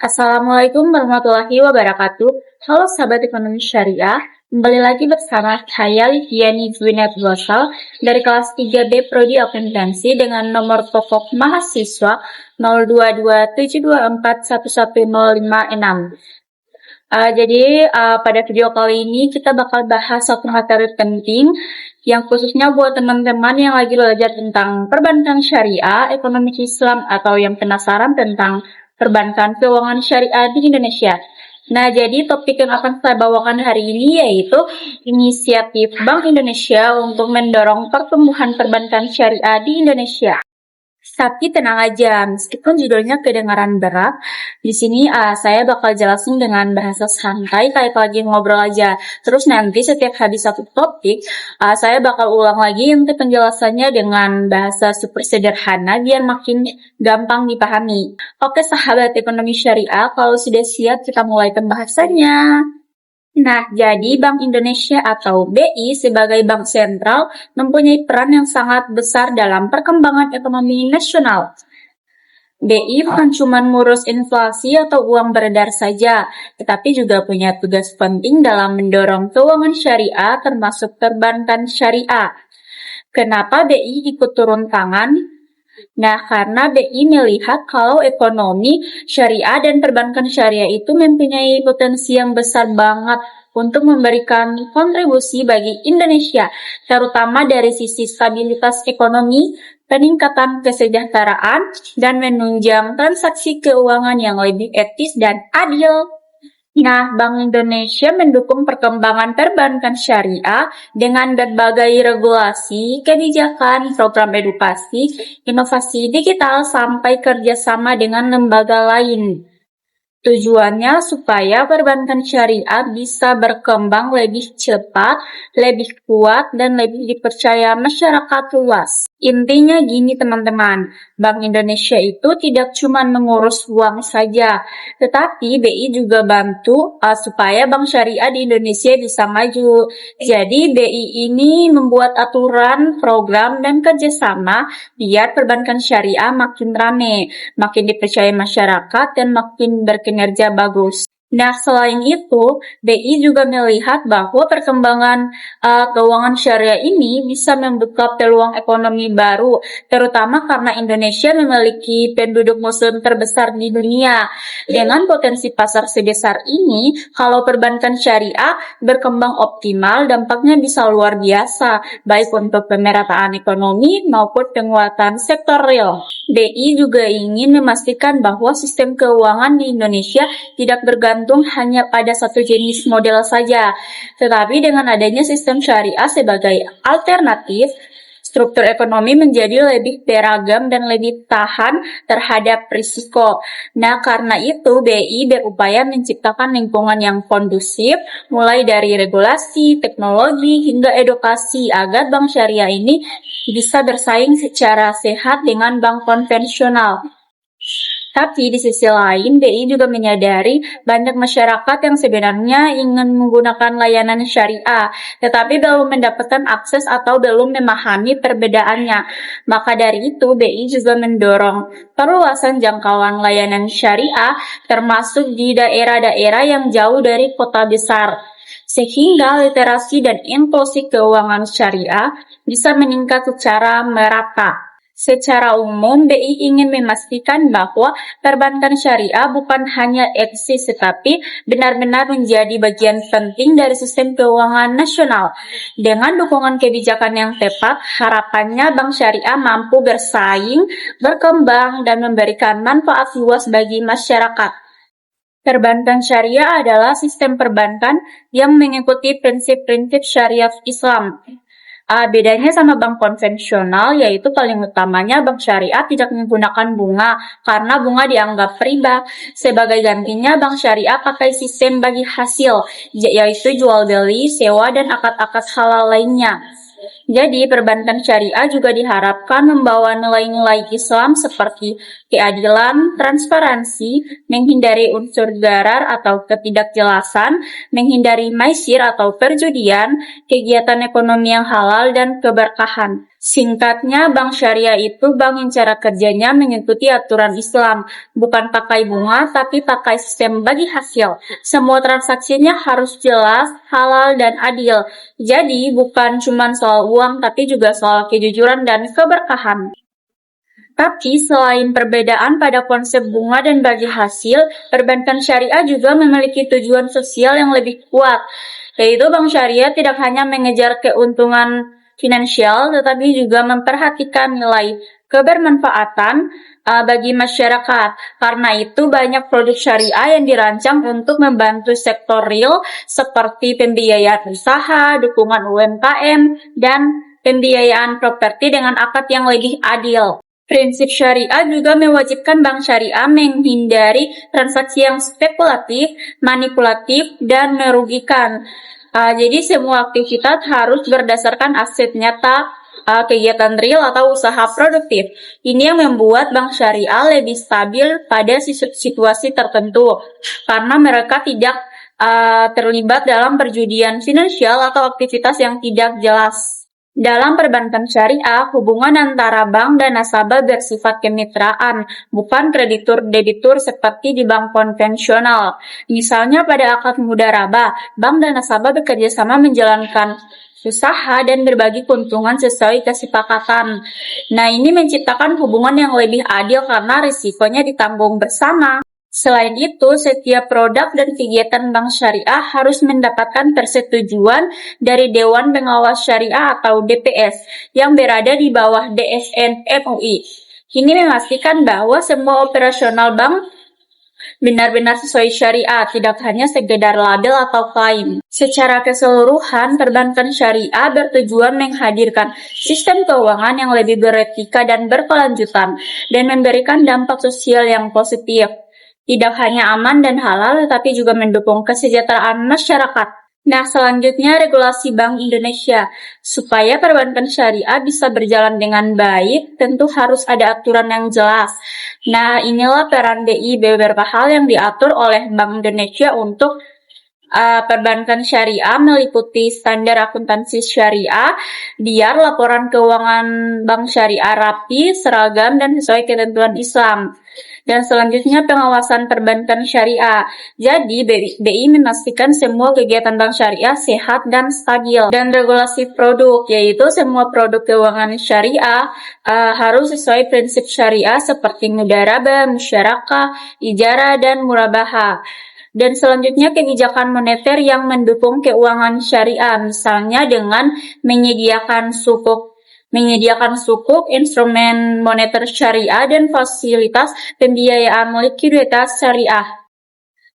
Assalamualaikum warahmatullahi wabarakatuh. Halo sahabat ekonomi syariah, kembali lagi bersama saya Liviani Gwineth Gosal dari kelas 3B Prodi Akuntansi dengan nomor pokok mahasiswa 0227241105. Pada video kali ini kita bakal bahas satu materi penting yang khususnya buat teman-teman yang lagi belajar tentang perbankan syariah, ekonomi Islam, atau yang penasaran tentang perbankan keuangan syariah di Indonesia. Nah, jadi topik yang akan saya bawakan hari ini yaitu inisiatif Bank Indonesia untuk mendorong pertumbuhan perbankan syariah di Indonesia. Tapi tenang aja, meskipun judulnya kedengaran berat, di sini saya bakal jelasin dengan bahasa santai kayak lagi ngobrol aja. Terus nanti setiap habis satu topik, saya bakal ulang lagi untuk penjelasannya dengan bahasa super sederhana biar makin gampang dipahami. Oke sahabat ekonomi syariah, kalau sudah siap kita mulai pembahasannya. Nah, jadi Bank Indonesia atau BI sebagai bank sentral mempunyai peran yang sangat besar dalam perkembangan ekonomi nasional. BI bukan cuma ngurus inflasi atau uang beredar saja, tetapi juga punya tugas penting dalam mendorong keuangan syariah termasuk perbankan syariah. Kenapa BI ikut turun tangan? Nah, karena BI melihat kalau ekonomi syariah dan perbankan syariah itu mempunyai potensi yang besar banget untuk memberikan kontribusi bagi Indonesia, terutama dari sisi stabilitas ekonomi, peningkatan kesejahteraan, dan menunjang transaksi keuangan yang lebih etis dan adil. Nah, Bank Indonesia mendukung perkembangan perbankan syariah dengan berbagai regulasi, kebijakan, program edukasi, inovasi digital, sampai kerjasama dengan lembaga lain. Tujuannya supaya perbankan syariah bisa berkembang lebih cepat, lebih kuat, dan lebih dipercaya masyarakat luas. Intinya gini teman-teman, Bank Indonesia itu tidak cuma mengurus uang saja, tetapi BI juga bantu supaya bank syariah di Indonesia bisa maju. Jadi BI ini membuat aturan, program, dan kerjasama biar perbankan syariah makin rame, makin dipercaya masyarakat, dan makin berkinerja bagus. Nah, selain itu, BI juga melihat bahwa perkembangan keuangan syariah ini bisa membuka peluang ekonomi baru, terutama karena Indonesia memiliki penduduk muslim terbesar di dunia. Dengan potensi pasar sebesar ini, kalau perbankan syariah berkembang optimal, dampaknya bisa luar biasa, baik untuk pemerataan ekonomi maupun penguatan sektor real. BI juga ingin memastikan bahwa sistem keuangan di Indonesia tidak bergantung hanya pada satu jenis model saja, tetapi dengan adanya sistem syariah sebagai alternatif, struktur ekonomi menjadi lebih beragam dan lebih tahan terhadap risiko. Nah, karena itu BI berupaya menciptakan lingkungan yang kondusif, mulai dari regulasi, teknologi, hingga edukasi, agar bank syariah ini bisa bersaing secara sehat dengan bank konvensional. Tapi di sisi lain, BI juga menyadari banyak masyarakat yang sebenarnya ingin menggunakan layanan syariah, tetapi belum mendapatkan akses atau belum memahami perbedaannya. Maka dari itu, BI juga mendorong perluasan jangkauan layanan syariah, termasuk di daerah-daerah yang jauh dari kota besar, sehingga literasi dan inklusi keuangan syariah bisa meningkat secara merata. Secara umum, BI ingin memastikan bahwa perbankan syariah bukan hanya eksis, tetapi benar-benar menjadi bagian penting dari sistem keuangan nasional. Dengan dukungan kebijakan yang tepat, harapannya bank syariah mampu bersaing, berkembang, dan memberikan manfaat luas bagi masyarakat. Perbankan syariah adalah sistem perbankan yang mengikuti prinsip-prinsip syariat Islam. Bedanya sama bank konvensional yaitu paling utamanya bank syariah tidak menggunakan bunga karena bunga dianggap riba. Sebagai gantinya bank syariah pakai sistem bagi hasil, yaitu jual beli, sewa, dan akad-akad halal lainnya. Jadi, perbankan syariah juga diharapkan membawa nilai-nilai Islam seperti keadilan, transparansi, menghindari unsur darar atau ketidakjelasan, menghindari maisir atau perjudian, kegiatan ekonomi yang halal, dan keberkahan. Singkatnya, bank syariah itu bank yang cara kerjanya mengikuti aturan Islam, bukan pakai bunga, tapi pakai sistem bagi hasil. Semua transaksinya harus jelas, halal, dan adil. Jadi, bukan cuma soal uang, tapi juga soal kejujuran dan keberkahan. Tapi, selain perbedaan pada konsep bunga dan bagi hasil, perbankan syariah juga memiliki tujuan sosial yang lebih kuat, yaitu bank syariah tidak hanya mengejar keuntungan finansial, tetapi juga memperhatikan nilai kebermanfaatan bagi masyarakat. Karena itu, banyak produk syariah yang dirancang untuk membantu sektor real seperti pembiayaan usaha, dukungan UMKM, dan pembiayaan properti dengan akad yang lebih adil. Prinsip syariah juga mewajibkan bank syariah menghindari transaksi yang spekulatif, manipulatif, dan merugikan. Jadi semua aktivitas harus berdasarkan aset nyata, kegiatan real atau usaha produktif. Ini yang membuat bank syariah lebih stabil pada situasi tertentu, karena mereka tidak terlibat dalam perjudian finansial atau aktivitas yang tidak jelas. Dalam perbankan syariah, hubungan antara bank dan nasabah bersifat kemitraan, bukan kreditur-debitur seperti di bank konvensional. Misalnya pada akad mudharabah, bank dan nasabah bekerja sama menjalankan usaha dan berbagi keuntungan sesuai kesepakatan. Nah, ini menciptakan hubungan yang lebih adil karena risikonya ditanggung bersama. Selain itu, setiap produk dan kegiatan bank syariah harus mendapatkan persetujuan dari Dewan Pengawas Syariah atau DPS yang berada di bawah DSN MUI. Ini memastikan bahwa semua operasional bank benar-benar sesuai syariah, tidak hanya sekedar label atau klaim. Secara keseluruhan, perbankan syariah bertujuan menghadirkan sistem keuangan yang lebih beretika dan berkelanjutan, dan memberikan dampak sosial yang positif. Tidak hanya aman dan halal, tetapi juga mendukung kesejahteraan masyarakat. Nah, selanjutnya regulasi Bank Indonesia. Supaya perbankan syariah bisa berjalan dengan baik, tentu harus ada aturan yang jelas. Nah, inilah peran BI, beberapa hal yang diatur oleh Bank Indonesia untuk perbankan syariah meliputi standar akuntansi syariah, biar laporan keuangan bank syariah rapi, seragam, dan sesuai ketentuan Islam. Dan selanjutnya pengawasan perbankan syariah. Jadi BI memastikan semua kegiatan bank syariah sehat dan stabil. Dan regulasi produk, yaitu semua produk keuangan syariah harus sesuai prinsip syariah seperti mudharabah, musyarakah, ijarah, dan murabahah. Dan selanjutnya kebijakan moneter yang mendukung keuangan syariah, misalnya dengan menyediakan sukuk, instrumen moneter syariah, dan fasilitas pembiayaan likuiditas syariah.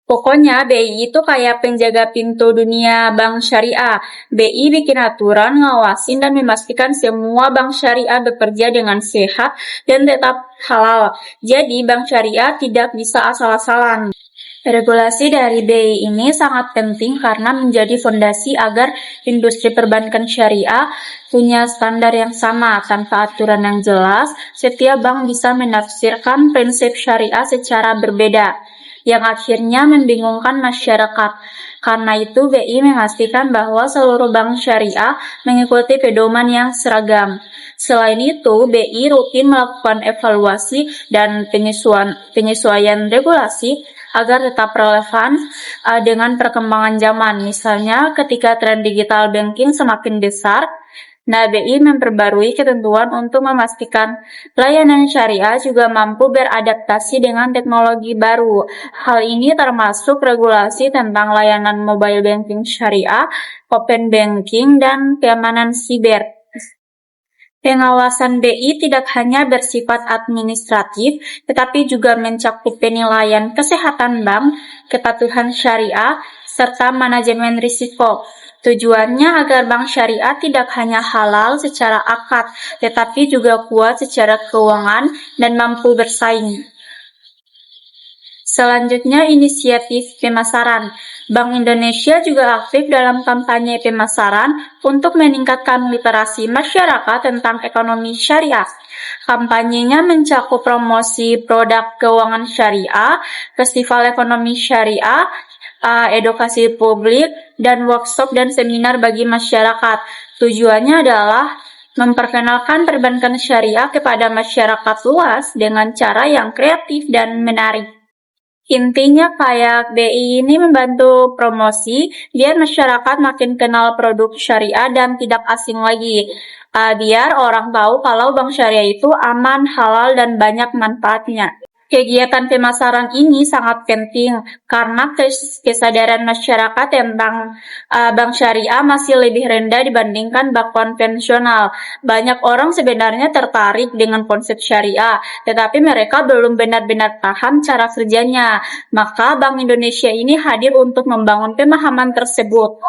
Pokoknya BI itu kayak penjaga pintu dunia bank syariah. BI bikin aturan, ngawasin, dan memastikan semua bank syariah bekerja dengan sehat dan tetap halal. Jadi bank syariah tidak bisa asal-asalan. Regulasi dari BI ini sangat penting karena menjadi fondasi agar industri perbankan syariah punya standar yang sama. Tanpa aturan yang jelas, setiap bank bisa menafsirkan prinsip syariah secara berbeda, yang akhirnya membingungkan masyarakat. Karena itu, BI memastikan bahwa seluruh bank syariah mengikuti pedoman yang seragam. Selain itu, BI rutin melakukan evaluasi dan penyesuaian regulasi agar tetap relevan dengan perkembangan zaman. Misalnya, ketika tren digital banking semakin besar, BI memperbarui ketentuan untuk memastikan layanan syariah juga mampu beradaptasi dengan teknologi baru. Hal ini termasuk regulasi tentang layanan mobile banking syariah, open banking, dan keamanan siber. Pengawasan BI tidak hanya bersifat administratif, tetapi juga mencakup penilaian kesehatan bank, kepatuhan syariah, serta manajemen risiko. Tujuannya agar bank syariah tidak hanya halal secara akad, tetapi juga kuat secara keuangan dan mampu bersaing. Selanjutnya, inisiatif pemasaran. Bank Indonesia juga aktif dalam kampanye pemasaran untuk meningkatkan literasi masyarakat tentang ekonomi syariah. Kampanyenya mencakup promosi produk keuangan syariah, festival ekonomi syariah, edukasi publik, dan workshop dan seminar bagi masyarakat. Tujuannya adalah memperkenalkan perbankan syariah kepada masyarakat luas dengan cara yang kreatif dan menarik. Intinya kayak BI ini membantu promosi biar masyarakat makin kenal produk syariah dan tidak asing lagi. Biar orang tahu kalau bank syariah itu aman, halal, dan banyak manfaatnya. Kegiatan pemasaran ini sangat penting karena kesadaran masyarakat tentang bank syariah masih lebih rendah dibandingkan bank konvensional. Banyak orang sebenarnya tertarik dengan konsep syariah, tetapi mereka belum benar-benar paham cara kerjanya. Maka Bank Indonesia ini hadir untuk membangun pemahaman tersebut.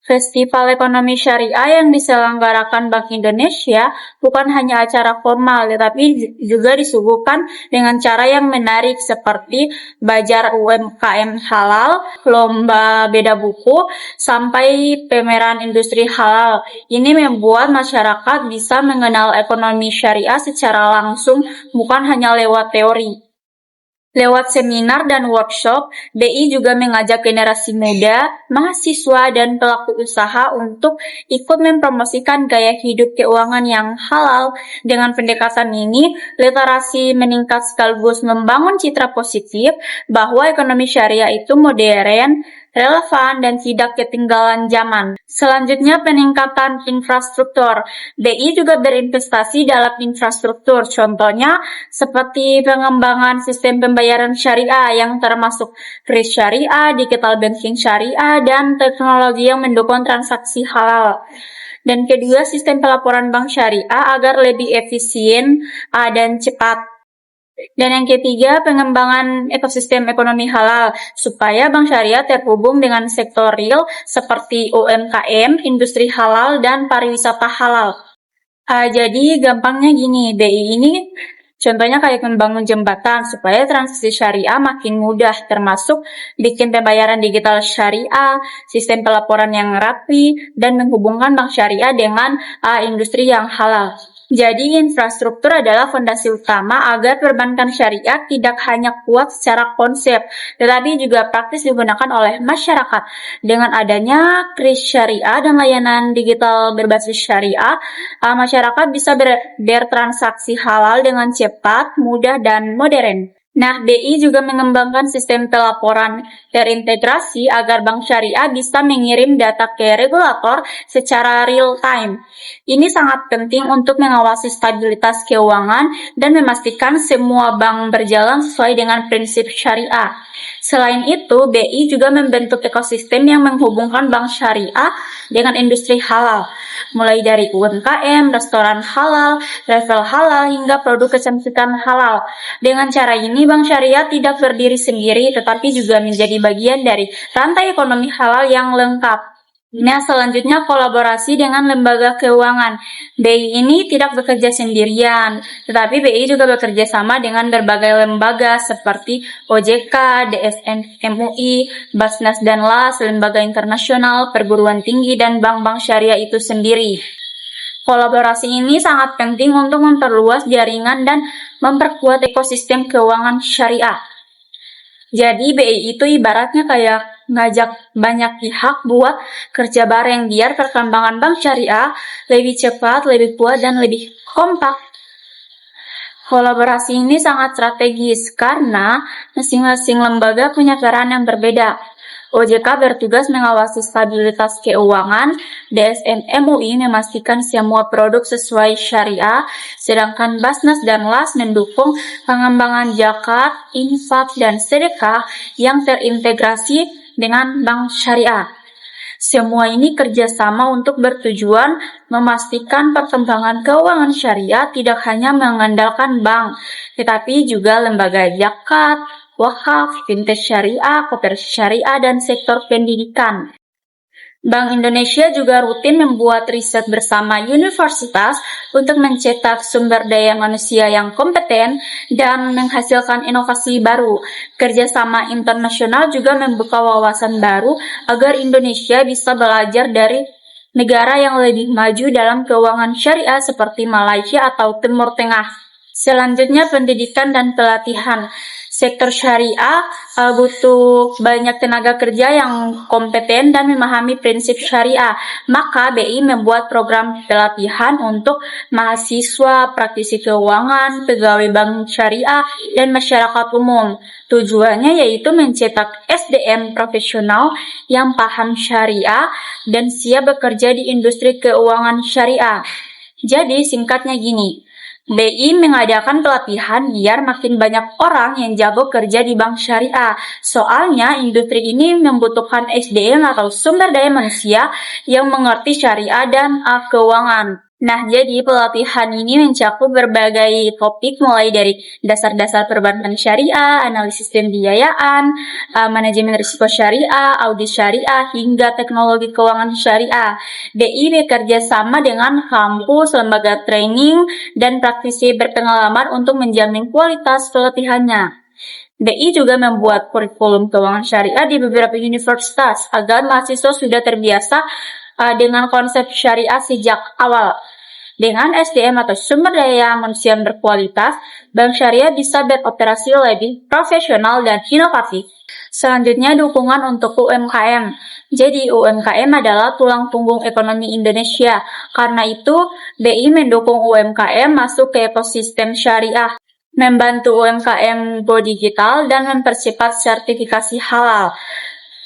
Festival Ekonomi Syariah yang diselenggarakan Bank Indonesia bukan hanya acara formal, tetapi juga disuguhkan dengan cara yang menarik seperti bazar UMKM halal, lomba beda buku, sampai pameran industri halal. Ini membuat masyarakat bisa mengenal ekonomi syariah secara langsung, bukan hanya lewat teori. Lewat seminar dan workshop, BI juga mengajak generasi muda, mahasiswa, dan pelaku usaha untuk ikut mempromosikan gaya hidup keuangan yang halal. Dengan pendekatan ini, literasi meningkat sekaligus membangun citra positif bahwa ekonomi syariah itu modern, relevan, dan tidak ketinggalan zaman. Selanjutnya, peningkatan infrastruktur. BI juga berinvestasi dalam infrastruktur, contohnya seperti pengembangan sistem pembayaran syariah yang termasuk kris syariah, digital banking syariah, dan teknologi yang mendukung transaksi halal. Dan kedua, sistem pelaporan bank syariah agar lebih efisien dan cepat. Dan yang ketiga, pengembangan ekosistem ekonomi halal, supaya bank syariah terhubung dengan sektor real seperti UMKM, industri halal, dan pariwisata halal. Jadi gampangnya gini, BI ini contohnya kayak membangun jembatan supaya transaksi syariah makin mudah, termasuk bikin pembayaran digital syariah, sistem pelaporan yang rapi, dan menghubungkan bank syariah dengan industri yang halal. Jadi, infrastruktur adalah fondasi utama agar perbankan syariah tidak hanya kuat secara konsep, tetapi juga praktis digunakan oleh masyarakat. Dengan adanya kris syariah dan layanan digital berbasis syariah, masyarakat bisa bertransaksi halal dengan cepat, mudah, dan modern. Nah, BI juga mengembangkan sistem pelaporan terintegrasi agar bank syariah bisa mengirim data ke regulator secara real time. Ini sangat penting untuk mengawasi stabilitas keuangan dan memastikan semua bank berjalan sesuai dengan prinsip syariah. Selain itu, BI juga membentuk ekosistem yang menghubungkan bank syariah dengan industri halal, mulai dari UMKM, restoran halal, travel halal, hingga produk kecantikan halal. Dengan cara ini, bank syariah tidak berdiri sendiri, tetapi juga menjadi bagian dari rantai ekonomi halal yang lengkap. Nah, selanjutnya kolaborasi dengan lembaga keuangan. BI ini tidak bekerja sendirian, tetapi BI juga bekerja sama dengan berbagai lembaga seperti OJK, DSN MUI, Basnas dan LAS, lembaga internasional, perguruan tinggi, dan bank-bank syariah itu sendiri. Kolaborasi ini sangat penting untuk memperluas jaringan dan memperkuat ekosistem keuangan syariah. Jadi BI itu ibaratnya kayak ngajak banyak pihak buat kerja bareng biar perkembangan bank syariah lebih cepat, lebih kuat, dan lebih kompak. Kolaborasi ini sangat strategis karena masing-masing lembaga punya peran yang berbeda. OJK bertugas mengawasi stabilitas keuangan, DSN MUI memastikan semua produk sesuai syariah, sedangkan Basnas dan LAS mendukung pengembangan zakat, infak, dan sedekah yang terintegrasi dengan bank syariah. Semua ini kerjasama untuk bertujuan memastikan perkembangan keuangan syariah tidak hanya mengandalkan bank, tetapi juga lembaga zakat, wakaf, fintech syariah, koperasi syariah, dan sektor pendidikan. Bank Indonesia juga rutin membuat riset bersama universitas untuk mencetak sumber daya manusia yang kompeten dan menghasilkan inovasi baru. Kerjasama internasional juga membuka wawasan baru agar Indonesia bisa belajar dari negara yang lebih maju dalam keuangan syariah seperti Malaysia atau Timur Tengah. Selanjutnya, pendidikan dan pelatihan. Sektor syariah butuh banyak tenaga kerja yang kompeten dan memahami prinsip syariah. Maka BI membuat program pelatihan untuk mahasiswa, praktisi keuangan, pegawai bank syariah, dan masyarakat umum. Tujuannya yaitu mencetak SDM profesional yang paham syariah dan siap bekerja di industri keuangan syariah. Jadi singkatnya gini, BI mengadakan pelatihan biar makin banyak orang yang jago kerja di bank syariah. Soalnya industri ini membutuhkan SDM atau sumber daya manusia yang mengerti syariah dan keuangan. Nah, jadi pelatihan ini mencakup berbagai topik mulai dari dasar-dasar perbankan syariah, analisis pembiayaan, manajemen risiko syariah, audit syariah, hingga teknologi keuangan syariah. BI bekerja sama dengan kampus, lembaga training, dan praktisi berpengalaman untuk menjamin kualitas pelatihannya. BI juga membuat kurikulum keuangan syariah di beberapa universitas agar mahasiswa sudah terbiasa dengan konsep syariah sejak awal. Dengan SDM atau sumber daya manusia yang berkualitas, bank syariah bisa beroperasi lebih profesional dan inovatif. Selanjutnya, dukungan untuk UMKM. Jadi, UMKM adalah tulang punggung ekonomi Indonesia. Karena itu, BI mendukung UMKM masuk ke ekosistem syariah, membantu UMKM go digital, dan mempercepat sertifikasi halal.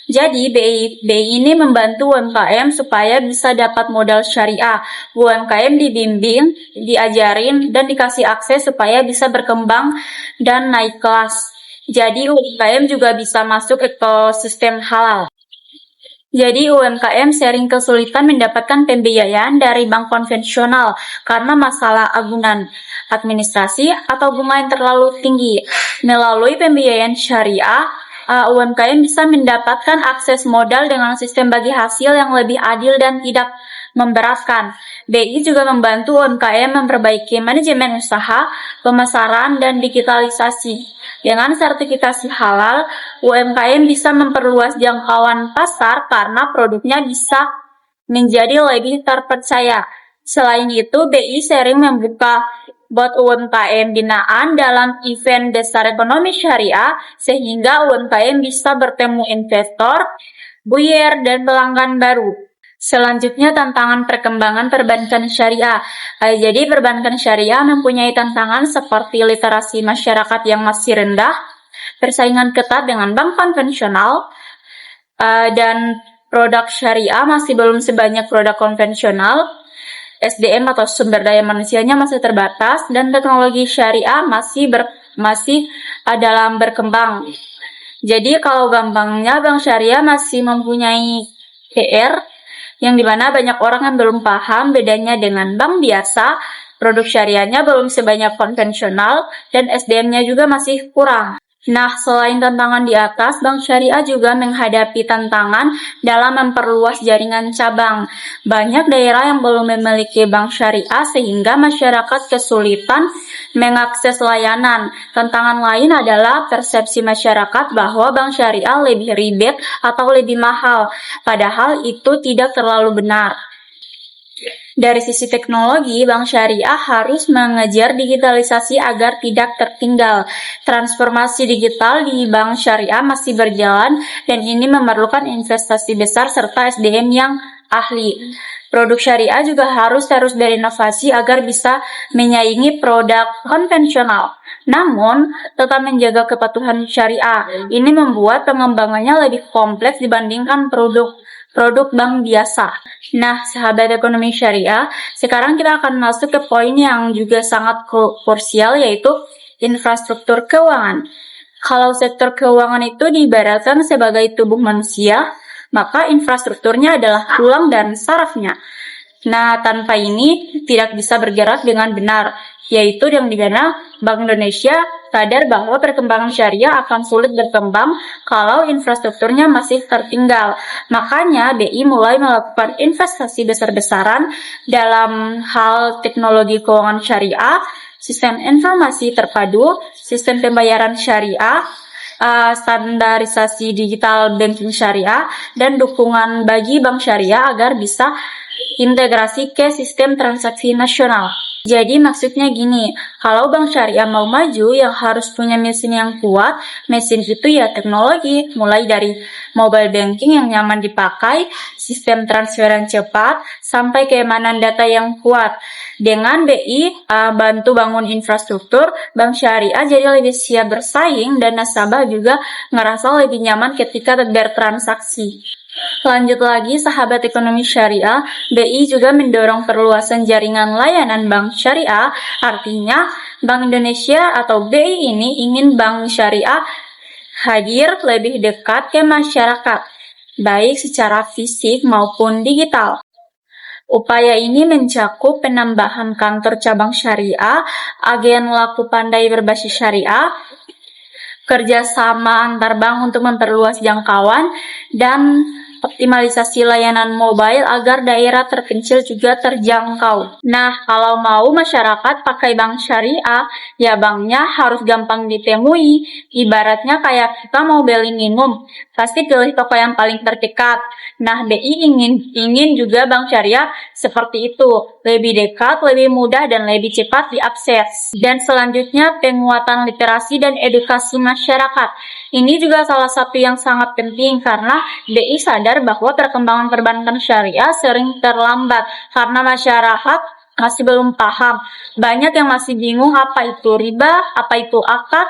Jadi, BI ini membantu UMKM supaya bisa dapat modal syariah. UMKM dibimbing, diajarin, dan dikasih akses supaya bisa berkembang dan naik kelas. Jadi, UMKM juga bisa masuk ekosistem halal. Jadi, UMKM sering kesulitan mendapatkan pembiayaan dari bank konvensional karena masalah agunan administrasi atau bunga yang terlalu tinggi. Melalui pembiayaan syariah, UMKM bisa mendapatkan akses modal dengan sistem bagi hasil yang lebih adil dan tidak memberatkan. BI juga membantu UMKM memperbaiki manajemen usaha, pemasaran, dan digitalisasi. Dengan sertifikasi halal, UMKM bisa memperluas jangkauan pasar karena produknya bisa menjadi lebih terpercaya. Selain itu, BI sering membuka buat UMKM binaan dalam event Dasar Ekonomi Syariah, sehingga UMKM bisa bertemu investor, buyer, dan pelanggan baru. Selanjutnya, tantangan perkembangan perbankan syariah. Jadi, perbankan syariah mempunyai tantangan seperti literasi masyarakat yang masih rendah, persaingan ketat dengan bank konvensional, dan produk syariah masih belum sebanyak produk konvensional. SDM atau sumber daya manusianya masih terbatas, dan teknologi syariah masih dalam berkembang. Jadi kalau gampangnya, bank syariah masih mempunyai PR, yang dimana banyak orang yang belum paham bedanya dengan bank biasa, produk syariahnya belum sebanyak konvensional, dan SDM-nya juga masih kurang. Nah, selain tantangan di atas, bank syariah juga menghadapi tantangan dalam memperluas jaringan cabang. Banyak daerah yang belum memiliki bank syariah sehingga masyarakat kesulitan mengakses layanan. Tantangan lain adalah persepsi masyarakat bahwa bank syariah lebih ribet atau lebih mahal, padahal itu tidak terlalu benar. Dari sisi teknologi, bank syariah harus mengejar digitalisasi agar tidak tertinggal. Transformasi digital di bank syariah masih berjalan dan ini memerlukan investasi besar serta SDM yang ahli. Produk syariah juga harus terus berinovasi agar bisa menyaingi produk konvensional. Namun, tetap menjaga kepatuhan syariah. Ini membuat pengembangannya lebih kompleks dibandingkan produk bank biasa. Nah, sahabat ekonomi syariah, sekarang kita akan masuk ke poin yang juga sangat krusial, yaitu infrastruktur keuangan. Kalau sektor keuangan itu diibaratkan sebagai tubuh manusia, maka infrastrukturnya adalah tulang dan sarafnya. Nah, tanpa ini tidak bisa bergerak dengan benar. yaitu yang dimana Bank Indonesia sadar bahwa perkembangan syariah akan sulit berkembang kalau infrastrukturnya masih tertinggal. Makanya BI mulai melakukan investasi besar-besaran dalam hal teknologi keuangan syariah, sistem informasi terpadu, sistem pembayaran syariah, standarisasi digital banking syariah, dan dukungan bagi bank syariah agar bisa integrasi ke sistem transaksi nasional. Jadi maksudnya gini, kalau bank syariah mau maju yang harus punya mesin yang kuat. Mesin itu ya teknologi, mulai dari mobile banking yang nyaman dipakai, sistem transferan cepat, sampai keamanan data yang kuat. Dengan BI bantu bangun infrastruktur, bank syariah jadi lebih siap bersaing dan nasabah juga ngerasa lebih nyaman ketika bertransaksi. Lanjut lagi, sahabat ekonomi syariah, BI juga mendorong perluasan jaringan layanan bank syariah. Artinya, Bank Indonesia atau BI ini ingin bank syariah hadir lebih dekat ke masyarakat, baik secara fisik maupun digital. Upaya ini mencakup penambahan kantor cabang syariah, agen laku pandai berbasis syariah, kerjasama antar bank untuk memperluas jangkauan, dan optimalisasi layanan mobile agar daerah terpencil juga terjangkau. Nah, kalau mau masyarakat pakai bank syariah, ya banknya harus gampang ditemui. Ibaratnya kayak kita mau beli minum, pasti pilih toko yang paling terdekat. Nah, BI ingin juga bank syariah seperti itu, lebih dekat, lebih mudah, dan lebih cepat diakses. Dan selanjutnya, penguatan literasi dan edukasi masyarakat. Ini juga salah satu yang sangat penting karena BI sadar bahwa perkembangan perbankan syariah sering terlambat karena masyarakat masih belum paham. Banyak yang masih bingung apa itu riba, apa itu akad,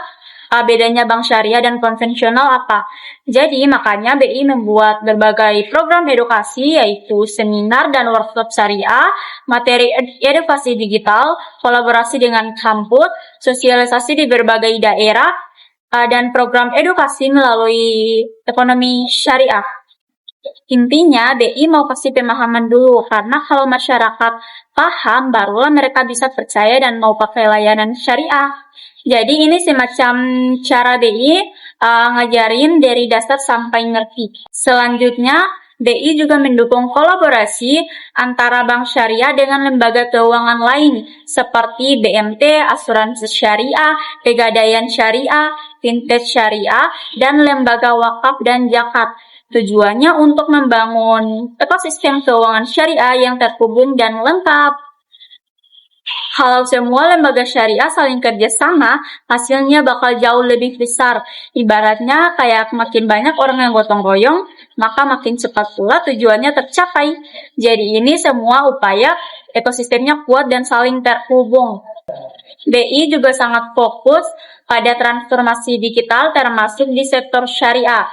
bedanya bank syariah dan konvensional apa. Jadi makanya BI membuat berbagai program edukasi yaitu seminar dan workshop syariah, materi edukasi digital, kolaborasi dengan kampus, sosialisasi di berbagai daerah, dan program edukasi melalui ekonomi syariah. Intinya, BI mau kasih pemahaman dulu, karena kalau masyarakat paham, barulah mereka bisa percaya dan mau pakai layanan syariah. Jadi ini semacam cara BI ngajarin dari dasar sampai ngerti. Selanjutnya, BI juga mendukung kolaborasi antara bank syariah dengan lembaga keuangan lain seperti BMT, asuransi syariah, pegadaian syariah, fintech syariah, dan lembaga wakaf dan zakat. Tujuannya untuk membangun ekosistem keuangan syariah yang terhubung dan lengkap. Kalau semua lembaga syariah saling kerjasama, hasilnya bakal jauh lebih besar. Ibaratnya kayak makin banyak orang yang gotong royong, maka makin cepat pula tujuannya tercapai. Jadi ini semua upaya ekosistemnya kuat dan saling terhubung. BI juga sangat fokus pada transformasi digital termasuk di sektor syariah.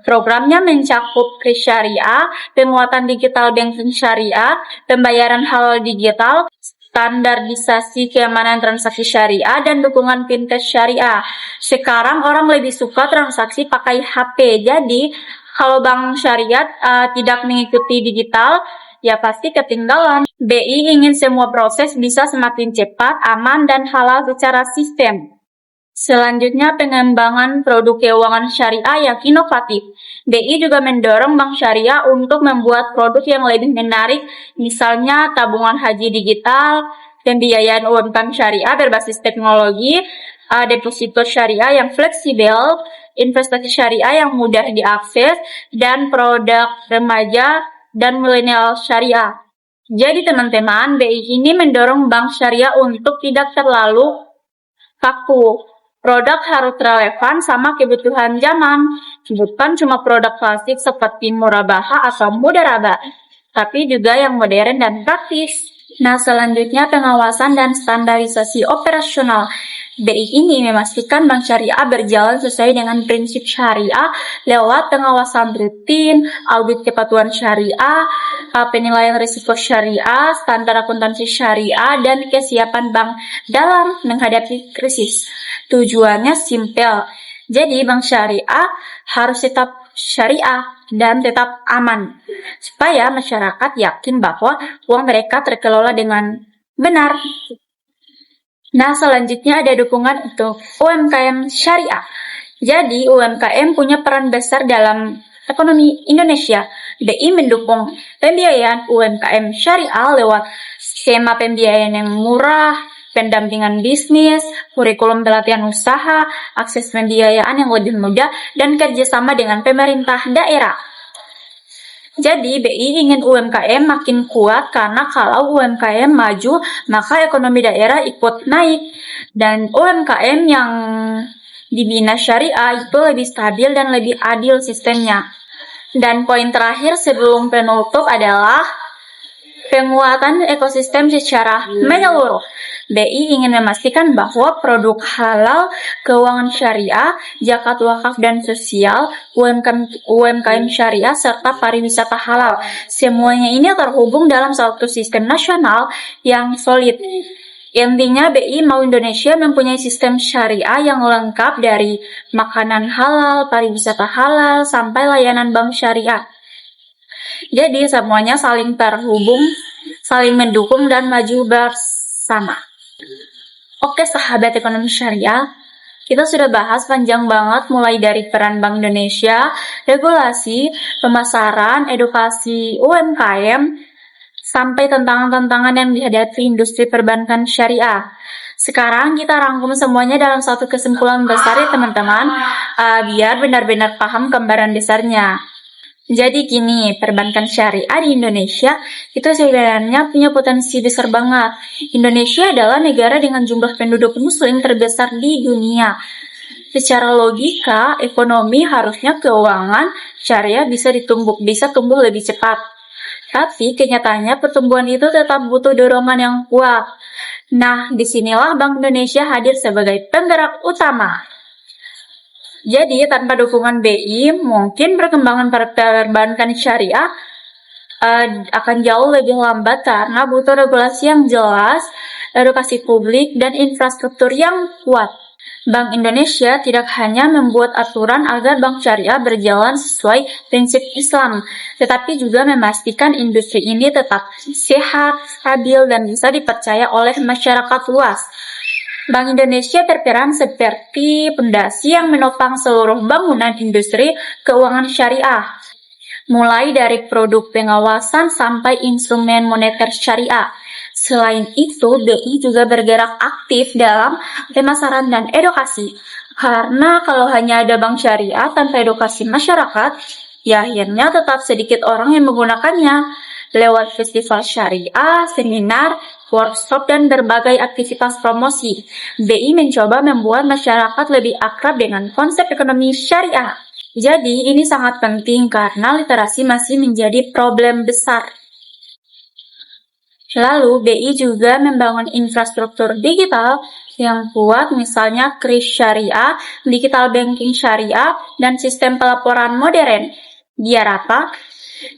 Programnya mencakup kris syariah, penguatan digital banking syariah, pembayaran halal digital, standarisasi keamanan transaksi syariah, dan dukungan fintech syariah. Sekarang orang lebih suka transaksi pakai HP, jadi kalau bank syariah tidak mengikuti digital, ya pasti ketinggalan. BI ingin semua proses bisa semakin cepat, aman, dan halal secara sistem. Selanjutnya, pengembangan produk keuangan syariah yang inovatif. BI juga mendorong bank syariah untuk membuat produk yang lebih menarik, misalnya tabungan haji digital, pembiayaan umkm syariah berbasis teknologi, deposito syariah yang fleksibel, investasi syariah yang mudah diakses, dan produk remaja dan milenial syariah. Jadi teman-teman, BI ini mendorong bank syariah untuk tidak terlalu kaku. Produk harus relevan sama kebutuhan zaman, bukan cuma produk klasik seperti murabahah atau mudarabah, tapi juga yang modern dan praktis. Nah, selanjutnya pengawasan dan standarisasi operasional. BI ini memastikan bank syariah berjalan sesuai dengan prinsip syariah lewat pengawasan rutin, audit kepatuhan syariah, penilaian risiko syariah, standar akuntansi syariah, dan kesiapan bank dalam menghadapi krisis. Tujuannya simpel, jadi bank syariah harus tetap syariah dan tetap aman, supaya masyarakat yakin bahwa uang mereka terkelola dengan benar. Nah, selanjutnya ada dukungan untuk UMKM syariah. Jadi, UMKM punya peran besar dalam ekonomi Indonesia. BI mendukung pembiayaan UMKM syariah lewat skema pembiayaan yang murah, pendampingan bisnis, kurikulum pelatihan usaha, akses pembiayaan yang lebih mudah, dan kerjasama dengan pemerintah daerah. Jadi, BI ingin UMKM makin kuat karena kalau UMKM maju, maka ekonomi daerah ikut naik. Dan UMKM yang dibina syariah itu lebih stabil dan lebih adil sistemnya. Dan poin terakhir sebelum penutup adalah penguatan ekosistem secara menyeluruh. BI ingin memastikan bahwa produk halal, keuangan syariah, zakat wakaf dan sosial, UMKM syariah, serta pariwisata halal. Semuanya ini terhubung dalam satu sistem nasional yang solid. Intinya BI mau Indonesia mempunyai sistem syariah yang lengkap dari makanan halal, pariwisata halal, sampai layanan bank syariah. Jadi semuanya saling terhubung, saling mendukung dan maju bersama. Oke sahabat ekonomi syariah, kita sudah bahas panjang banget mulai dari peran Bank Indonesia, regulasi, pemasaran, edukasi UMKM, sampai tantangan-tantangan yang dihadapi industri perbankan syariah. Sekarang kita rangkum semuanya dalam satu kesimpulan besar ya teman-teman, biar benar-benar paham gambaran besarnya. Jadi gini, perbankan syariah di Indonesia itu sebenarnya punya potensi besar banget. Indonesia adalah negara dengan jumlah penduduk muslim terbesar di dunia. Secara logika, ekonomi harusnya keuangan syariah bisa tumbuh lebih cepat. Tapi kenyataannya pertumbuhan itu tetap butuh dorongan yang kuat. Nah, disinilah Bank Indonesia hadir sebagai penggerak utama. Jadi, tanpa dukungan BI, mungkin perkembangan perbankan syariah akan jauh lebih lambat karena butuh regulasi yang jelas, edukasi publik, dan infrastruktur yang kuat. Bank Indonesia tidak hanya membuat aturan agar bank syariah berjalan sesuai prinsip Islam, tetapi juga memastikan industri ini tetap sehat, stabil, dan bisa dipercaya oleh masyarakat luas. Bank Indonesia berperan seperti pondasi yang menopang seluruh bangunan industri keuangan syariah, mulai dari produk pengawasan sampai instrumen moneter syariah. Selain itu, BI juga bergerak aktif dalam pemasaran dan edukasi. Karena kalau hanya ada bank syariah tanpa edukasi masyarakat, ya akhirnya tetap sedikit orang yang menggunakannya. Lewat festival syariah, seminar, workshop, dan berbagai aktivitas promosi, BI mencoba membuat masyarakat lebih akrab dengan konsep ekonomi syariah. Jadi, ini sangat penting karena literasi masih menjadi problem besar. Lalu, BI juga membangun infrastruktur digital yang kuat, misalnya kris syariah, digital banking syariah, dan sistem pelaporan modern. Biar apa?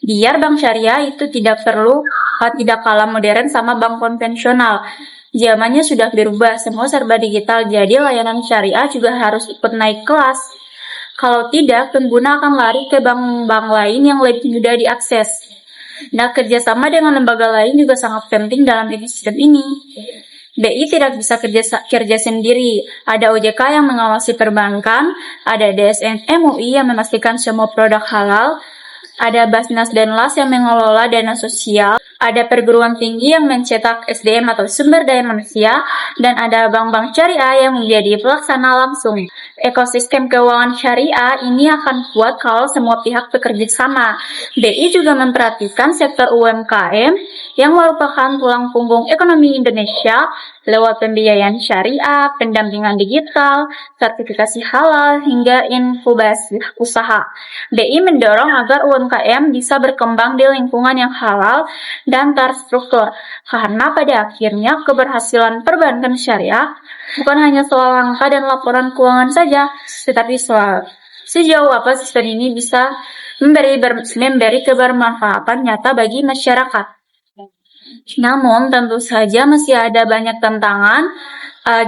Biar bank syariah itu tidak kalah modern sama bank konvensional. Zamannya sudah berubah, semua serba digital, jadi layanan syariah juga harus ikut naik kelas. Kalau tidak, pengguna akan lari ke bank-bank lain yang lebih mudah diakses. Nah, kerjasama dengan lembaga lain juga sangat penting dalam ekosistem ini. BI tidak bisa kerja sendiri. Ada OJK yang mengawasi perbankan, ada DSN MUI yang memastikan semua produk halal, ada Basnas dan LAS yang mengelola dana sosial, ada perguruan tinggi yang mencetak SDM atau sumber daya manusia, dan ada bank-bank syariah yang menjadi pelaksana langsung. Ekosistem keuangan syariah ini akan kuat kalau semua pihak bekerja sama. BI juga memperhatikan sektor UMKM yang merupakan tulang punggung ekonomi Indonesia lewat pembiayaan syariah, pendampingan digital, sertifikasi halal, hingga inkubasi usaha. BI mendorong agar UMKM bisa berkembang di lingkungan yang halal dan terstruktur, karena pada akhirnya keberhasilan perbankan syariah bukan hanya soal angka dan laporan keuangan saja, tetapi soal sejauh apa sistem ini bisa memberi kebermanfaatan nyata bagi masyarakat. Namun, tentu saja masih ada banyak tantangan,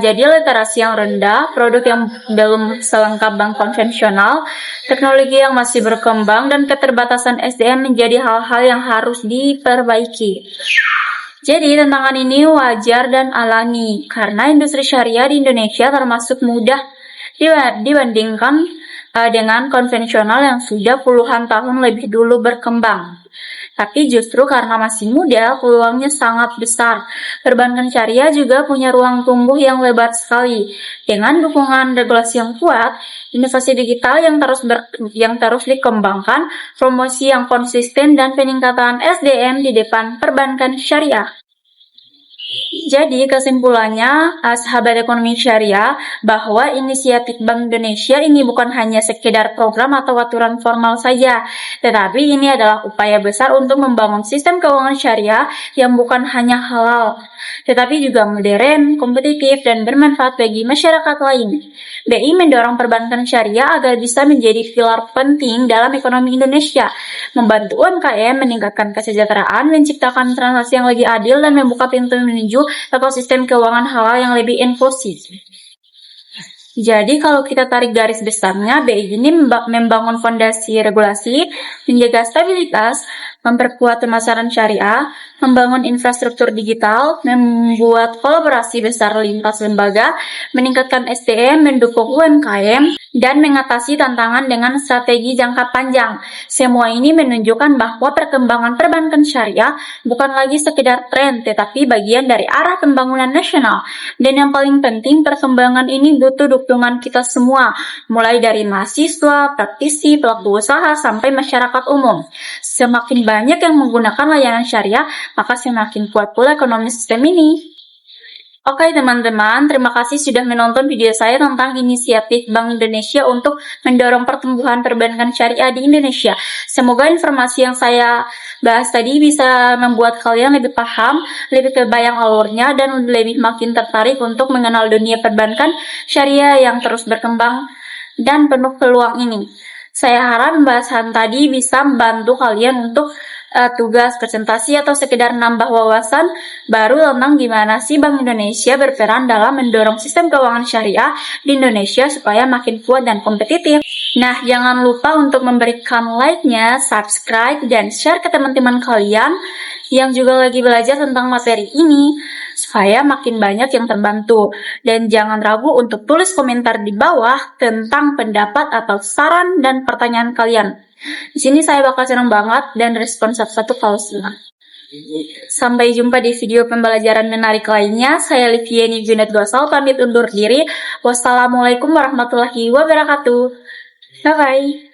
jadi literasi yang rendah, produk yang belum selengkap bank konvensional, teknologi yang masih berkembang, dan keterbatasan SDM menjadi hal-hal yang harus diperbaiki. Jadi tantangan ini wajar dan alami karena industri syariah di Indonesia termasuk mudah dibandingkan dengan konvensional yang sudah puluhan tahun lebih dulu berkembang. Tapi justru karena masih muda, peluangnya sangat besar. Perbankan syariah juga punya ruang tumbuh yang lebar sekali. Dengan dukungan regulasi yang kuat, inovasi digital yang terus dikembangkan, promosi yang konsisten, dan peningkatan SDM di depan perbankan syariah. Jadi kesimpulannya, sahabat ekonomi syariah, bahwa inisiatif Bank Indonesia ini bukan hanya sekedar program atau aturan formal saja, tetapi ini adalah upaya besar untuk membangun sistem keuangan syariah yang bukan hanya halal, tetapi juga modern, kompetitif, dan bermanfaat bagi masyarakat lain. BI mendorong perbankan syariah agar bisa menjadi pilar penting dalam ekonomi Indonesia, membantu UMKM meningkatkan kesejahteraan, menciptakan transaksi yang lebih adil, dan membuka pintu menuju ekosistem keuangan halal yang lebih inklusif. Jadi kalau kita tarik garis besarnya, BI ini membangun fondasi regulasi, menjaga stabilitas, memperkuat pemasaran syariah, membangun infrastruktur digital, membuat kolaborasi besar lintas lembaga, meningkatkan SDM, mendukung UMKM, dan mengatasi tantangan dengan strategi jangka panjang. Semua ini menunjukkan bahwa perkembangan perbankan syariah bukan lagi sekedar tren, tetapi bagian dari arah pembangunan nasional. Dan yang paling penting, perkembangan ini butuh dukungan kita semua, mulai dari mahasiswa, praktisi, pelaku usaha, sampai masyarakat umum. Semakin banyak yang menggunakan layanan syariah, maka semakin kuat pula ekonomi sistem ini. Oke teman-teman, terima kasih sudah menonton video saya tentang inisiatif Bank Indonesia untuk mendorong pertumbuhan perbankan syariah di Indonesia. Semoga informasi yang saya bahas tadi bisa membuat kalian lebih paham, lebih kebayang alurnya, dan lebih makin tertarik untuk mengenal dunia perbankan syariah yang terus berkembang dan penuh peluang ini. Saya harap pembahasan tadi bisa membantu kalian untuk tugas presentasi atau sekedar nambah wawasan baru tentang gimana sih Bank Indonesia berperan dalam mendorong sistem keuangan syariah di Indonesia supaya makin kuat dan kompetitif. Nah, jangan lupa untuk memberikan like-nya, subscribe, dan share ke teman-teman kalian yang juga lagi belajar tentang materi ini supaya makin banyak yang terbantu. Dan jangan ragu untuk tulis komentar di bawah tentang pendapat atau saran dan pertanyaan kalian. Di sini saya bakal senang banget dan respon satu-satu kalau senang. Sampai jumpa di video pembelajaran menarik lainnya. Saya Liviani Junet Gosal pamit undur diri. Wassalamualaikum warahmatullahi wabarakatuh. Bye-bye.